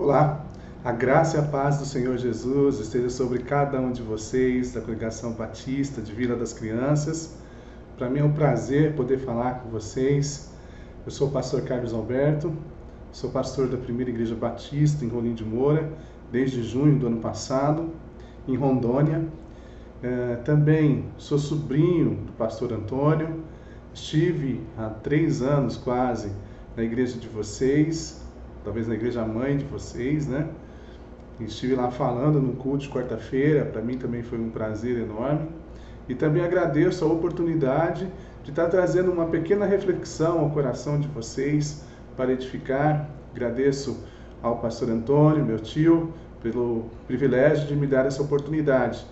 Olá, a graça e a paz do Senhor Jesus esteja sobre cada um de vocês da Congregação Batista de Vila das Crianças. Para mim é um prazer poder falar com vocês. Eu sou o pastor Carlos Alberto, sou pastor da Primeira Igreja Batista em Rolim de Moura, desde junho do ano passado, em Rondônia. Também sou sobrinho do pastor Antônio, estive há 3 anos quase na igreja de vocês, talvez na igreja mãe de vocês, né? Estive lá falando no culto de quarta-feira, para mim também foi um prazer enorme. E também agradeço a oportunidade de estar trazendo uma pequena reflexão ao coração de vocês para edificar. Agradeço ao pastor Antônio, meu tio, pelo privilégio de me dar essa oportunidade.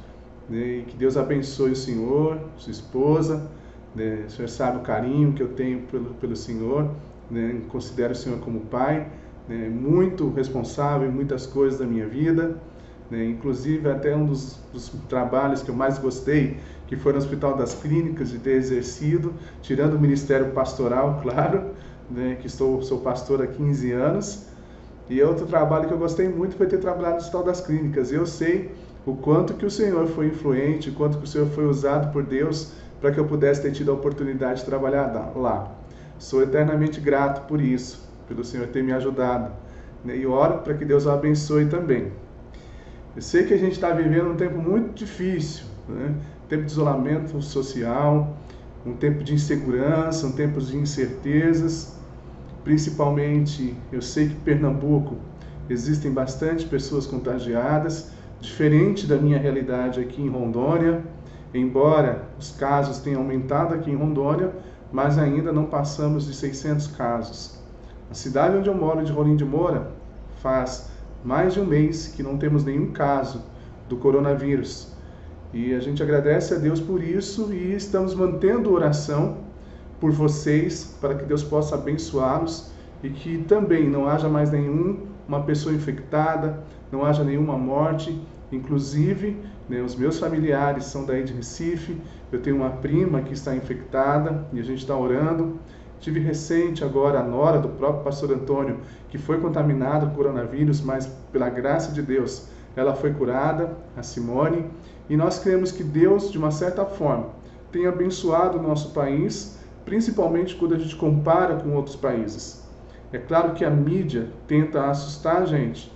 E que Deus abençoe o senhor, sua esposa. O senhor sabe o carinho que eu tenho pelo senhor, considero o senhor como pai, muito responsável em muitas coisas da minha vida, inclusive até um dos trabalhos que eu mais gostei, que foi no Hospital das Clínicas, de ter exercido, tirando o ministério pastoral, claro, que sou pastor há 15 anos, e outro trabalho que eu gostei muito foi ter trabalhado no Hospital das Clínicas. Eu sei o quanto que o Senhor foi influente, o quanto que o Senhor foi usado por Deus para que eu pudesse ter tido a oportunidade de trabalhar lá. Sou eternamente grato por isso, pelo Senhor ter me ajudado, e oro para que Deus o abençoe também. Eu sei que a gente está vivendo um tempo muito difícil, um tempo de isolamento social, um tempo de insegurança, um tempo de incertezas. Principalmente, eu sei que em Pernambuco existem bastante pessoas contagiadas, diferente da minha realidade aqui em Rondônia, embora os casos tenham aumentado aqui em Rondônia, mas ainda não passamos de 600 casos. A cidade onde eu moro, de Rolim de Moura, faz mais de um mês que não temos nenhum caso do coronavírus. E a gente agradece a Deus por isso e estamos mantendo oração por vocês, para que Deus possa abençoá-los e que também não haja mais nenhuma pessoa infectada, não haja nenhuma morte. Inclusive, os meus familiares são daí de Recife, eu tenho uma prima que está infectada e a gente está orando. Tive recente agora a nora do próprio pastor Antônio, que foi contaminada com coronavírus, mas pela graça de Deus, ela foi curada, a Simone, e nós cremos que Deus, de uma certa forma, tem abençoado o nosso país, principalmente quando a gente compara com outros países. É claro que a mídia tenta assustar a gente,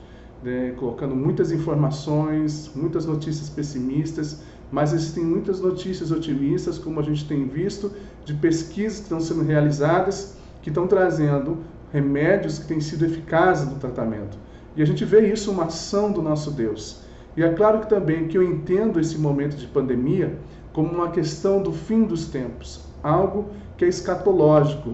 colocando muitas informações, muitas notícias pessimistas, mas existem muitas notícias otimistas, como a gente tem visto, de pesquisas que estão sendo realizadas, que estão trazendo remédios que têm sido eficazes no tratamento. E a gente vê isso, uma ação do nosso Deus. E é claro que também que eu entendo esse momento de pandemia como uma questão do fim dos tempos, algo que é escatológico.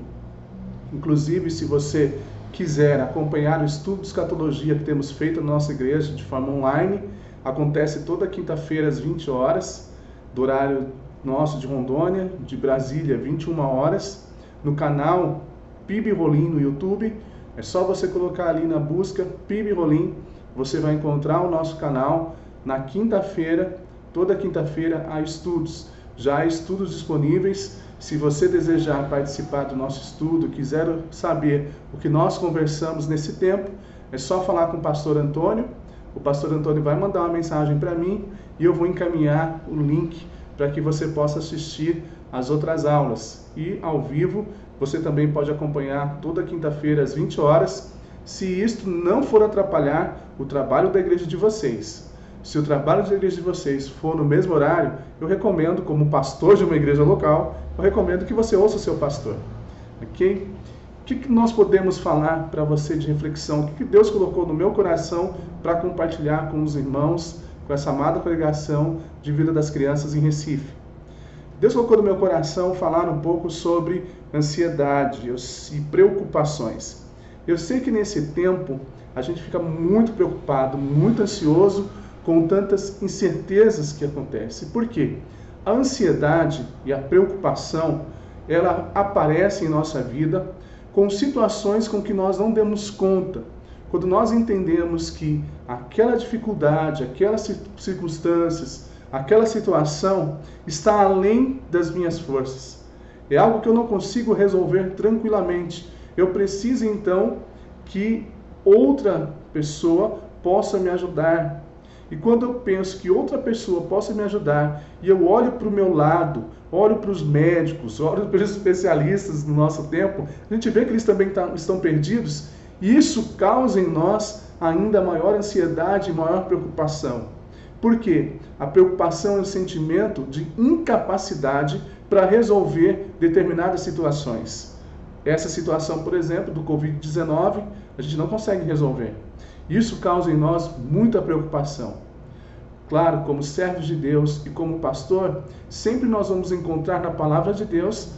Inclusive, se você quiser acompanhar o estudo de escatologia que temos feito na nossa igreja de forma online, acontece toda quinta-feira às 20 horas, do horário nosso de Rondônia, de Brasília, 21 horas, no canal PIB Rolim no YouTube. É só você colocar ali na busca PIB Rolim, você vai encontrar o nosso canal. Na quinta-feira, toda quinta-feira, há estudos. Já há estudos disponíveis. Se você desejar participar do nosso estudo, quiser saber o que nós conversamos nesse tempo, é só falar com o pastor Antônio. O pastor Antônio vai mandar uma mensagem para mim e eu vou encaminhar o link para que você possa assistir às outras aulas. E ao vivo, você também pode acompanhar toda quinta-feira às 20 horas, se isto não for atrapalhar o trabalho da igreja de vocês. Se o trabalho da igreja de vocês for no mesmo horário, eu recomendo, como pastor de uma igreja local, eu recomendo que você ouça o seu pastor. Ok? O que nós podemos falar para você de reflexão? O que Deus colocou no meu coração para compartilhar com os irmãos, com essa amada congregação de Vida das Crianças em Recife? Deus colocou no meu coração falar um pouco sobre ansiedade e preocupações. Eu sei que nesse tempo a gente fica muito preocupado, muito ansioso com tantas incertezas que acontecem. Por quê? A ansiedade e a preocupação, ela aparece em nossa vida com situações com que nós não demos conta. Quando nós entendemos que aquela dificuldade, aquelas circunstâncias, aquela situação está além das minhas forças. É algo que eu não consigo resolver tranquilamente. Eu preciso então que outra pessoa possa me ajudar. E quando eu penso que outra pessoa possa me ajudar, e eu olho para o meu lado, olho para os médicos, olho para os especialistas do nosso tempo, a gente vê que eles também estão perdidos, e isso causa em nós ainda maior ansiedade e maior preocupação. Por quê? A preocupação é um sentimento de incapacidade para resolver determinadas situações. Essa situação, por exemplo, do Covid-19, a gente não consegue resolver. Isso causa em nós muita preocupação. Claro, como servos de Deus e como pastor, sempre nós vamos encontrar na palavra de Deus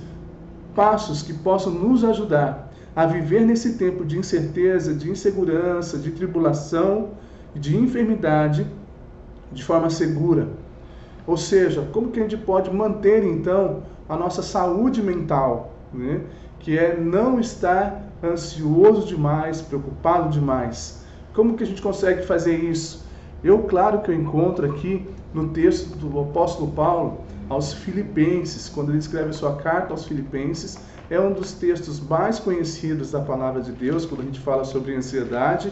passos que possam nos ajudar a viver nesse tempo de incerteza, de insegurança, de tribulação e de enfermidade de forma segura. Ou seja, como que a gente pode manter então a nossa saúde mental, né? Que é não estar ansioso demais, preocupado demais. Como que a gente consegue fazer isso? Claro que eu encontro aqui no texto do apóstolo Paulo aos Filipenses, quando ele escreve a sua carta aos Filipenses, é um dos textos mais conhecidos da palavra de Deus, quando a gente fala sobre ansiedade.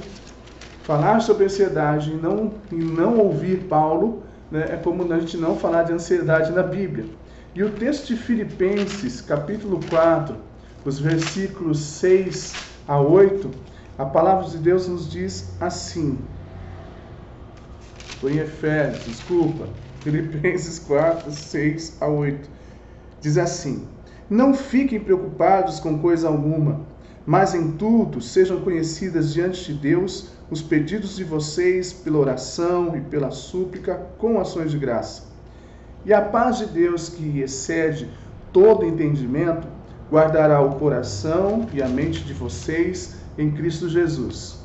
Falar sobre ansiedade e não ouvir Paulo, né, é como a gente não falar de ansiedade na Bíblia. E o texto de Filipenses, capítulo 4, os versículos 6 a 8, a palavra de Deus nos diz assim. Foi em Efésios, Filipenses 4, 6 a 8. Diz assim: não fiquem preocupados com coisa alguma, mas em tudo sejam conhecidas diante de Deus os pedidos de vocês pela oração e pela súplica com ações de graça. E a paz de Deus, que excede todo entendimento, guardará o coração e a mente de vocês em Cristo Jesus.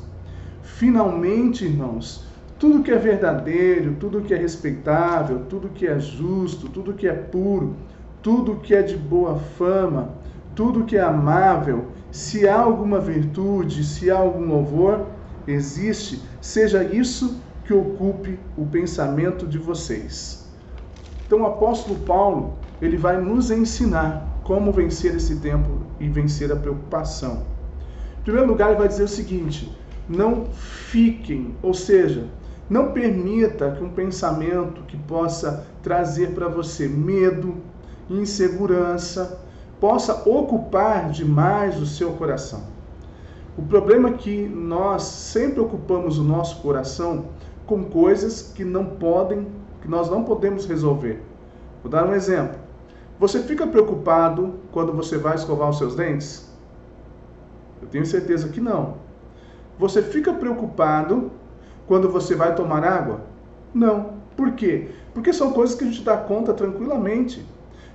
Finalmente, irmãos, tudo que é verdadeiro, tudo que é respeitável, tudo que é justo, tudo que é puro, tudo que é de boa fama, tudo que é amável, se há alguma virtude, se há algum louvor, existe, seja isso que ocupe o pensamento de vocês. Então o apóstolo Paulo, ele vai nos ensinar como vencer esse tempo e vencer a preocupação. Em primeiro lugar, ele vai dizer o seguinte: não fiquem, ou seja, não permita que um pensamento que possa trazer para você medo, insegurança, possa ocupar demais o seu coração. O problema é que nós sempre ocupamos o nosso coração com coisas que nós não podemos resolver. Vou dar um exemplo. Você fica preocupado quando você vai escovar os seus dentes? Eu tenho certeza que não. Você fica preocupado quando você vai tomar água? Não. Por quê? Porque são coisas que a gente dá conta tranquilamente.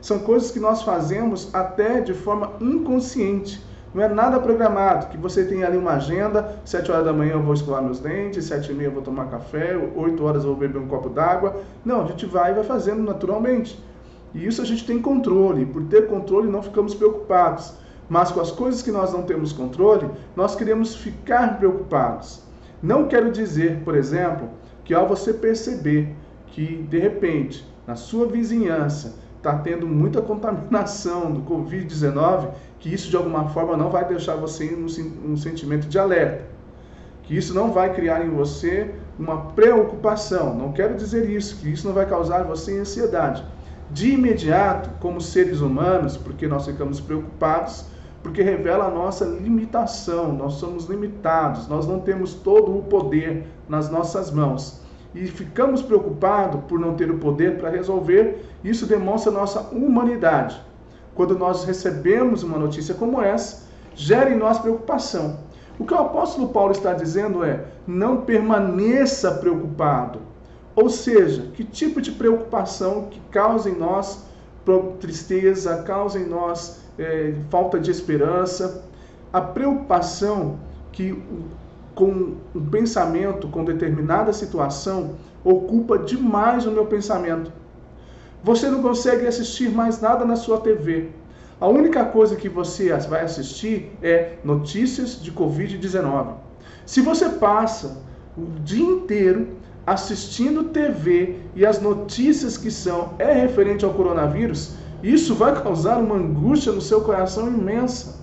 São coisas que nós fazemos até de forma inconsciente. Não é nada programado, que você tem ali uma agenda, 7 horas da manhã eu vou escovar meus dentes, 7h30 eu vou tomar café, 8 horas eu vou beber um copo d'água. Não, a gente vai fazendo naturalmente. E isso a gente tem controle. Por ter controle não ficamos preocupados. Mas com as coisas que nós não temos controle, nós queremos ficar preocupados. Não quero dizer, por exemplo, que ao você perceber que, de repente, na sua vizinhança está tendo muita contaminação do Covid-19, que isso de alguma forma não vai deixar você em um sentimento de alerta. Que isso não vai criar em você uma preocupação. Não quero dizer isso, que isso não vai causar em você ansiedade. De imediato, como seres humanos, porque nós ficamos preocupados, porque revela a nossa limitação, nós somos limitados, nós não temos todo o poder nas nossas mãos. E ficamos preocupados por não ter o poder para resolver, isso demonstra a nossa humanidade. Quando nós recebemos uma notícia como essa, gera em nós preocupação. O que o apóstolo Paulo está dizendo é: não permaneça preocupado. Ou seja, que tipo de preocupação que causa em nós tristeza, causa em nós falta de esperança. A preocupação que com um pensamento, com determinada situação, ocupa demais o meu pensamento. Você não consegue assistir mais nada na sua TV. A única coisa que você vai assistir é notícias de Covid-19. Se você passa o dia inteiro assistindo TV e as notícias que são referente ao coronavírus, isso vai causar uma angústia no seu coração imensa.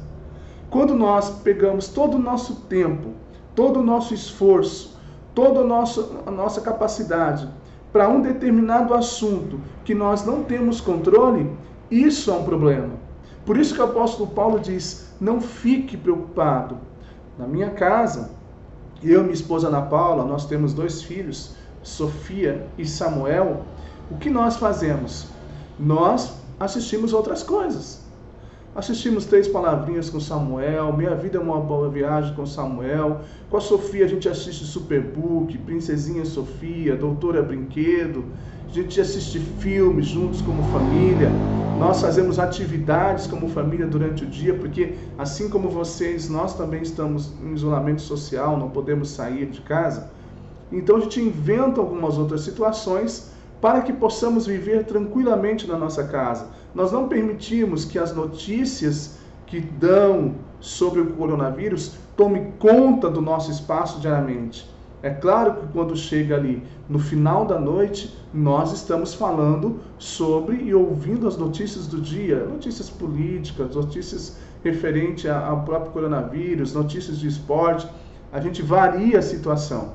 Quando nós pegamos todo o nosso tempo todo o nosso esforço, toda a nossa capacidade para um determinado assunto que nós não temos controle, isso é um problema. Por isso que o apóstolo Paulo diz, não fique preocupado. Na minha casa, eu e minha esposa Ana Paula, nós temos 2 filhos, Sofia e Samuel. O que nós fazemos? Nós assistimos outras coisas. Assistimos 3 palavrinhas com Samuel, Minha Vida é uma Boa Viagem com Samuel. Com a Sofia a gente assiste Superbook, Princesinha Sofia, Doutora Brinquedo. A gente assiste filmes juntos como família. Nós fazemos atividades como família durante o dia, porque assim como vocês, nós também estamos em isolamento social, não podemos sair de casa. Então a gente inventa algumas outras situações para que possamos viver tranquilamente na nossa casa. Nós não permitimos que as notícias que dão sobre o coronavírus tome conta do nosso espaço diariamente. É claro que quando chega ali no final da noite, nós estamos falando sobre e ouvindo as notícias do dia, notícias políticas, notícias referentes ao próprio coronavírus, notícias de esporte. A gente varia a situação.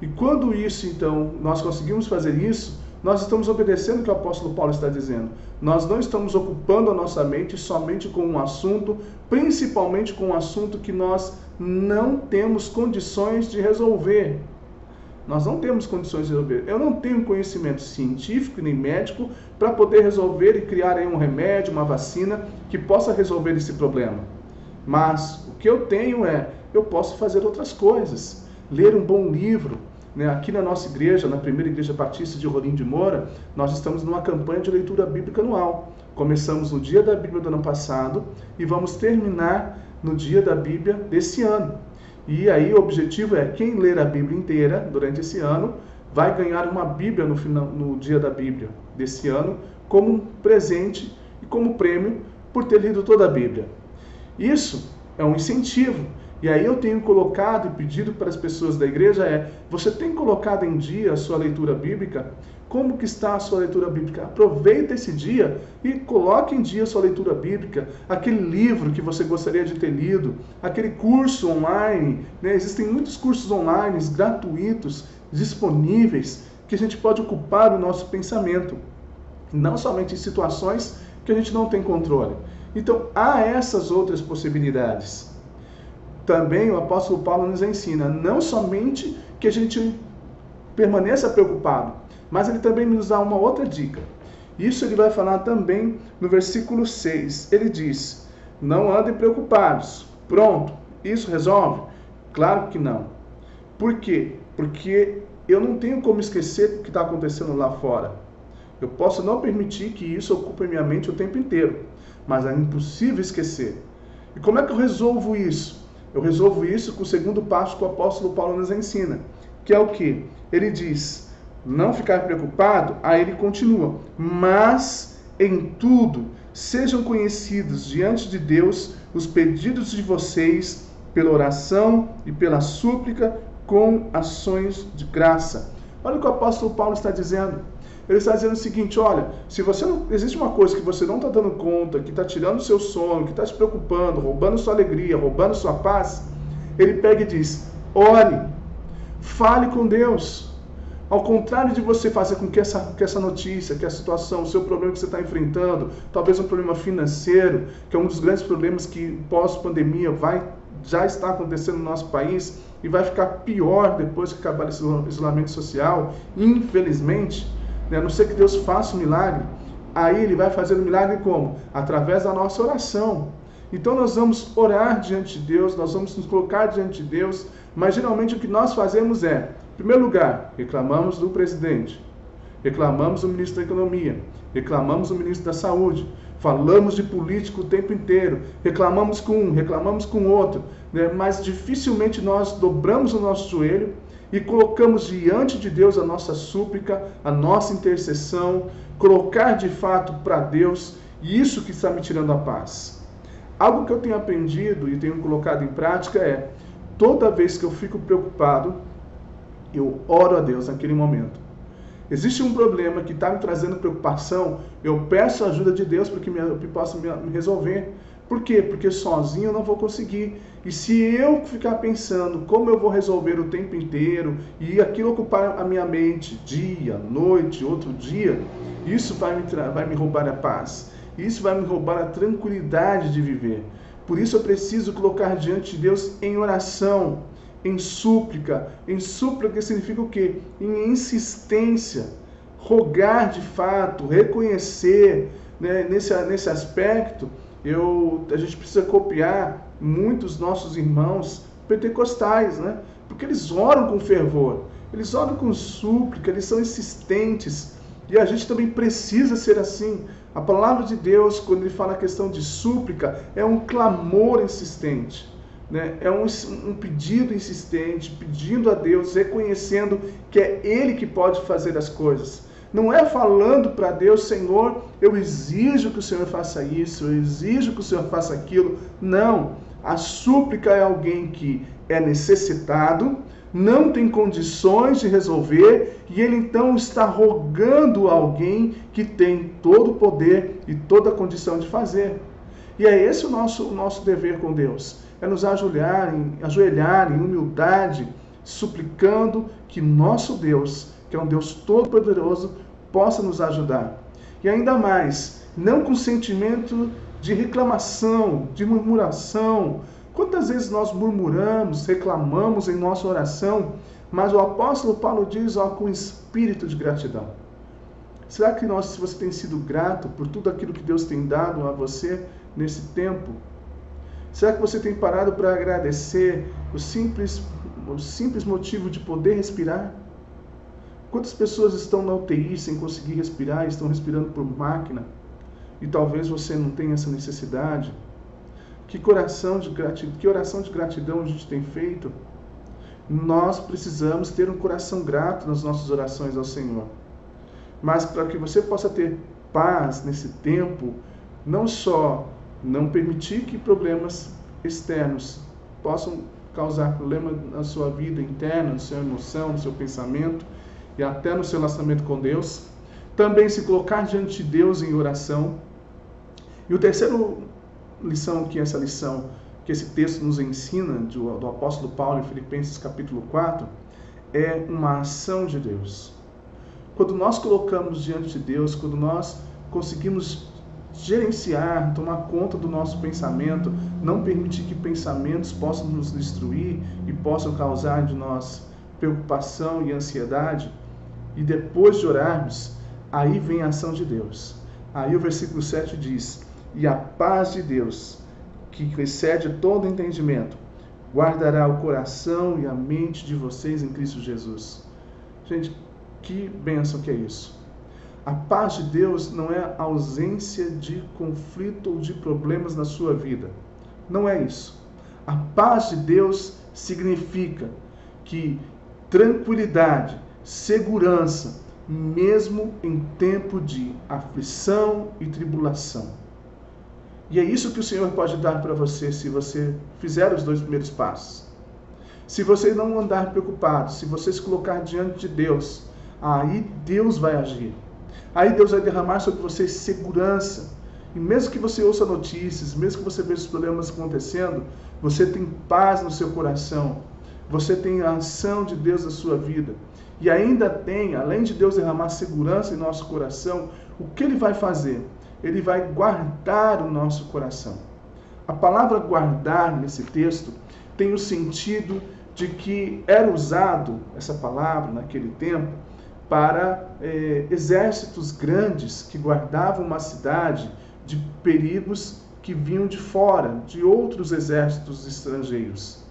E quando isso, então, nós conseguimos fazer isso, nós estamos obedecendo o que o apóstolo Paulo está dizendo. Nós não estamos ocupando a nossa mente somente com um assunto, principalmente com um assunto que nós não temos condições de resolver. Nós não temos condições de resolver. Eu não tenho conhecimento científico nem médico para poder resolver e criar aí um remédio, uma vacina que possa resolver esse problema. Mas o que eu tenho eu posso fazer outras coisas. Ler um bom livro. Aqui na nossa igreja, na primeira igreja batista de Rolim de Moura, nós estamos numa campanha de leitura bíblica anual. Começamos no dia da Bíblia do ano passado e vamos terminar no dia da Bíblia desse ano. E aí o objetivo é, quem ler a Bíblia inteira durante esse ano, vai ganhar uma Bíblia no dia da Bíblia desse ano, como um presente e como prêmio por ter lido toda a Bíblia. Isso é um incentivo. E aí eu tenho colocado e pedido para as pessoas da igreja você tem colocado em dia a sua leitura bíblica? Como que está a sua leitura bíblica? Aproveita esse dia e coloque em dia a sua leitura bíblica, aquele livro que você gostaria de ter lido, aquele curso online, Existem muitos cursos online gratuitos, disponíveis, que a gente pode ocupar o nosso pensamento, não somente em situações que a gente não tem controle. Então, há essas outras possibilidades. Também o apóstolo Paulo nos ensina, não somente que a gente permaneça preocupado, mas ele também nos dá uma outra dica. Isso ele vai falar também no versículo 6. Ele diz, não andem preocupados. Pronto, isso resolve? Claro que não. Por quê? Porque eu não tenho como esquecer o que está acontecendo lá fora. Eu posso não permitir que isso ocupe minha mente o tempo inteiro, mas é impossível esquecer. E como é que eu resolvo isso? Eu resolvo isso com o segundo passo que o apóstolo Paulo nos ensina, que é o quê? Ele diz, não ficar preocupado, aí ele continua, mas em tudo sejam conhecidos diante de Deus os pedidos de vocês pela oração e pela súplica com ações de graça. Olha o que o apóstolo Paulo está dizendo. Ele está dizendo o seguinte, olha, se você não, existe uma coisa que você não está dando conta, que está tirando o seu sono, que está te preocupando, roubando sua alegria, roubando sua paz, ele pega e diz, ore, fale com Deus. Ao contrário de você fazer com que essa notícia, que a situação, o seu problema que você está enfrentando, talvez um problema financeiro, que é um dos grandes problemas que pós-pandemia já está acontecendo no nosso país e vai ficar pior depois que acabar esse isolamento social, infelizmente, a não ser que Deus faça um milagre, aí Ele vai fazer o milagre como? Através da nossa oração. Então nós vamos orar diante de Deus, nós vamos nos colocar diante de Deus, mas geralmente o que nós fazemos em primeiro lugar, reclamamos do presidente, reclamamos do ministro da Economia, reclamamos do ministro da Saúde, falamos de político o tempo inteiro, reclamamos com um, reclamamos com outro, mas dificilmente nós dobramos o nosso joelho e colocamos diante de Deus a nossa súplica, a nossa intercessão, colocar de fato para Deus, e isso que está me tirando a paz. Algo que eu tenho aprendido e tenho colocado em prática toda vez que eu fico preocupado, eu oro a Deus naquele momento. Existe um problema que está me trazendo preocupação, eu peço a ajuda de Deus para que possa me resolver. Por quê? Porque sozinho eu não vou conseguir. E se eu ficar pensando como eu vou resolver o tempo inteiro e aquilo ocupar a minha mente dia, noite, outro dia, isso vai me roubar a paz. Isso vai me roubar a tranquilidade de viver. Por isso eu preciso colocar diante de Deus em oração, em súplica. Em súplica significa o quê? Em insistência. Rogar de fato, reconhecer, né? Nesse aspecto, a gente precisa copiar muitos nossos irmãos pentecostais, né? Porque eles oram com fervor, eles oram com súplica, eles são insistentes. E a gente também precisa ser assim. A palavra de Deus, quando ele fala a questão de súplica, é um clamor insistente, né? É um pedido insistente, pedindo a Deus, reconhecendo que é Ele que pode fazer as coisas. Não é falando para Deus, Senhor, eu exijo que o Senhor faça isso, eu exijo que o Senhor faça aquilo. Não, a súplica é alguém que é necessitado, não tem condições de resolver, e ele então está rogando a alguém que tem todo o poder e toda a condição de fazer. E é esse o nosso dever com Deus, é nos ajoelhar em humildade, suplicando que nosso Deus, que é um Deus todo-poderoso, possa nos ajudar. E ainda mais, não com sentimento de reclamação, de murmuração. Quantas vezes nós murmuramos, reclamamos em nossa oração, mas o apóstolo Paulo diz, com espírito de gratidão. Será que se você tem sido grato por tudo aquilo que Deus tem dado a você nesse tempo? Será que você tem parado para agradecer o simples motivo de poder respirar? Quantas pessoas estão na UTI sem conseguir respirar, estão respirando por máquina, e talvez você não tenha essa necessidade? Que oração de gratidão a gente tem feito? Nós precisamos ter um coração grato nas nossas orações ao Senhor. Mas para que você possa ter paz nesse tempo, não só não permitir que problemas externos possam causar problema na sua vida interna, na sua emoção, no seu pensamento e até no seu relacionamento com Deus, também se colocar diante de Deus em oração. E o terceiro lição que esse texto nos ensina, do apóstolo Paulo em Filipenses capítulo 4, é uma ação de Deus. Quando nós colocamos diante de Deus, quando nós conseguimos gerenciar, tomar conta do nosso pensamento, não permitir que pensamentos possam nos destruir e possam causar de nós preocupação e ansiedade, e depois de orarmos, aí vem a ação de Deus. Aí o versículo 7 diz: e a paz de Deus, que excede todo entendimento, guardará o coração e a mente de vocês em Cristo Jesus. Gente, que bênção que é isso. A paz de Deus não é a ausência de conflito ou de problemas na sua vida. Não é isso. A paz de Deus significa que tranquilidade, segurança, mesmo em tempo de aflição e tribulação. E é isso que o Senhor pode dar para você se você fizer os 2 primeiros passos. Se você não andar preocupado, se você se colocar diante de Deus, aí Deus vai agir. Aí Deus vai derramar sobre você segurança. E mesmo que você ouça notícias, mesmo que você veja os problemas acontecendo, você tem paz no seu coração. Você tem a ação de Deus na sua vida. E ainda tem, além de Deus derramar segurança em nosso coração, o que Ele vai fazer? Ele vai guardar o nosso coração. A palavra guardar nesse texto tem o sentido de que era usado essa palavra naquele tempo para exércitos grandes que guardavam uma cidade de perigos que vinham de fora, de outros exércitos estrangeiros.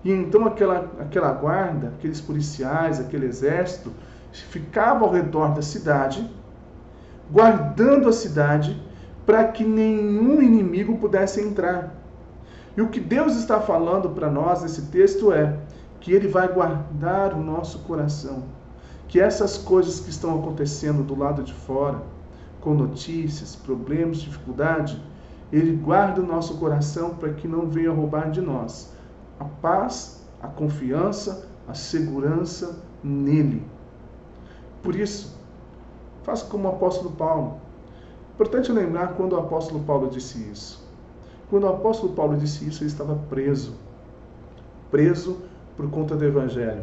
E então aquela guarda, aqueles policiais, aquele exército, ficava ao redor da cidade, guardando a cidade para que nenhum inimigo pudesse entrar. E o que Deus está falando para nós nesse texto é que Ele vai guardar o nosso coração. Que essas coisas que estão acontecendo do lado de fora, com notícias, problemas, dificuldade, Ele guarda o nosso coração para que não venha roubar de nós a paz, a confiança, a segurança nele. Por isso, faça como o apóstolo Paulo. Importante lembrar quando o apóstolo Paulo disse isso. Quando o apóstolo Paulo disse isso, ele estava preso. Preso por conta do Evangelho.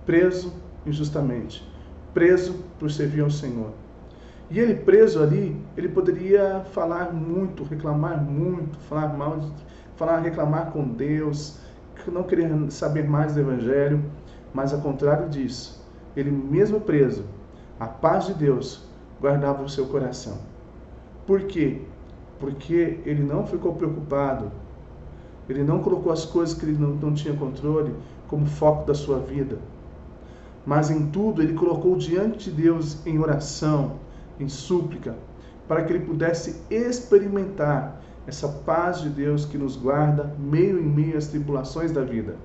Preso injustamente. Preso por servir ao Senhor. E ele preso ali, ele poderia falar muito, reclamar muito, falar mal, reclamar com Deus, não querer saber mais do Evangelho, mas ao contrário disso, ele mesmo preso, a paz de Deus guardava o seu coração. Por quê? Porque ele não ficou preocupado, ele não colocou as coisas que ele não tinha controle como foco da sua vida, mas em tudo ele colocou diante de Deus em oração, em súplica, para que ele pudesse experimentar essa paz de Deus que nos guarda em meio às tribulações da vida.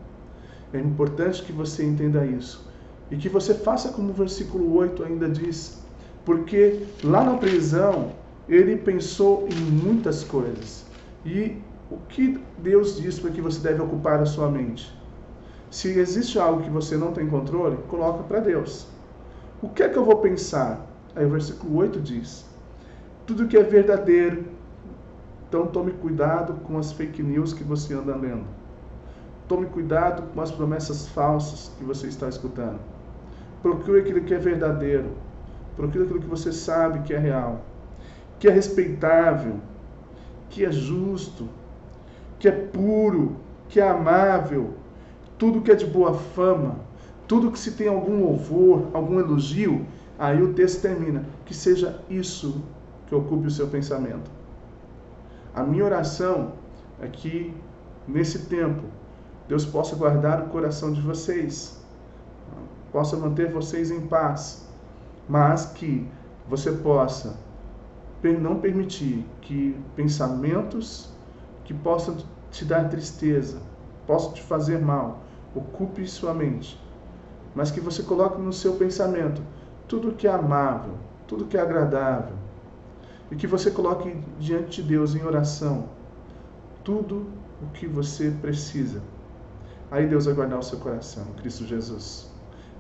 É importante que você entenda isso e que você faça como o versículo 8 ainda diz, porque lá na prisão ele pensou em muitas coisas. E o que Deus diz para que você deve ocupar a sua mente? Se existe algo que você não tem controle, coloca para Deus. O que é que eu vou pensar? Aí o versículo 8 diz, tudo que é verdadeiro, então tome cuidado com as fake news que você anda lendo. Tome cuidado com as promessas falsas que você está escutando. Procure aquilo que é verdadeiro. Procure aquilo que você sabe que é real, que é respeitável, que é justo, que é puro, que é amável, tudo que é de boa fama, tudo que se tem algum louvor, algum elogio. Aí o texto termina, que seja isso que ocupe o seu pensamento. A minha oração é que, nesse tempo, Deus possa guardar o coração de vocês, possa manter vocês em paz, mas que você possa não permitir que pensamentos que possam te dar tristeza, possam te fazer mal, ocupe sua mente, mas que você coloque no seu pensamento tudo que é amável, tudo que é agradável, e que você coloque diante de Deus em oração tudo o que você precisa. Aí Deus vai guardar o seu coração, Cristo Jesus.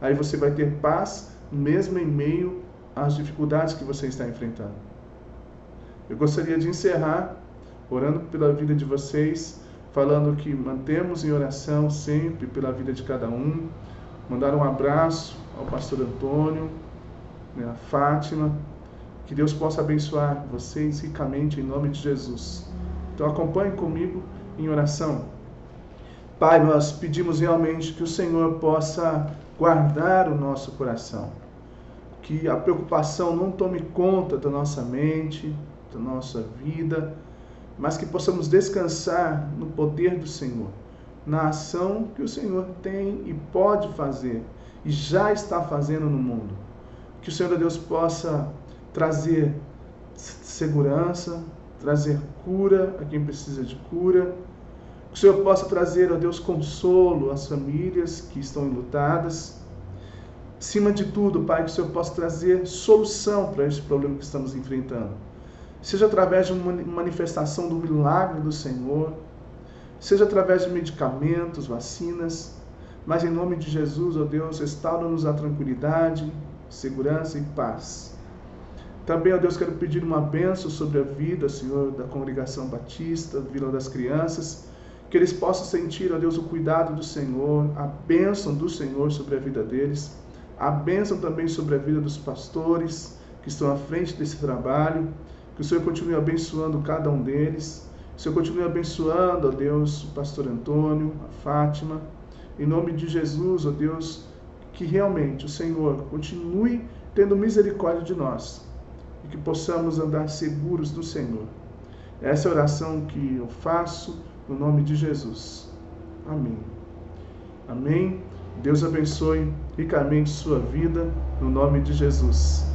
Aí você vai ter paz, mesmo em meio às dificuldades que você está enfrentando. Eu gostaria de encerrar orando pela vida de vocês, falando que mantemos em oração sempre pela vida de cada um. Mandar um abraço ao pastor Antônio, a Fátima, que Deus possa abençoar vocês ricamente em nome de Jesus. Então acompanhe comigo em oração. Pai, nós pedimos realmente que o Senhor possa guardar o nosso coração, que a preocupação não tome conta da nossa mente, da nossa vida, mas que possamos descansar no poder do Senhor, na ação que o Senhor tem e pode fazer, e já está fazendo no mundo. Que o Senhor Deus possa trazer segurança, trazer cura a quem precisa de cura. Que o Senhor possa trazer, ó Deus, consolo às famílias que estão enlutadas. Acima de tudo, Pai, que o Senhor possa trazer solução para esse problema que estamos enfrentando. Seja através de uma manifestação do milagre do Senhor, seja através de medicamentos, vacinas, mas em nome de Jesus, ó Deus, restaura-nos a tranquilidade, segurança e paz. Também, ó Deus, quero pedir uma bênção sobre a vida, Senhor, da Congregação Batista, Vila das Crianças, que eles possam sentir, ó Deus, o cuidado do Senhor, a bênção do Senhor sobre a vida deles, a bênção também sobre a vida dos pastores que estão à frente desse trabalho, que o Senhor continue abençoando cada um deles, que o Senhor continue abençoando, ó Deus, o pastor Antônio, a Fátima, em nome de Jesus, ó Deus, que realmente o Senhor continue tendo misericórdia de nós e que possamos andar seguros do Senhor. Essa é a oração que eu faço no nome de Jesus. Amém. Amém. Deus abençoe ricamente sua vida no nome de Jesus.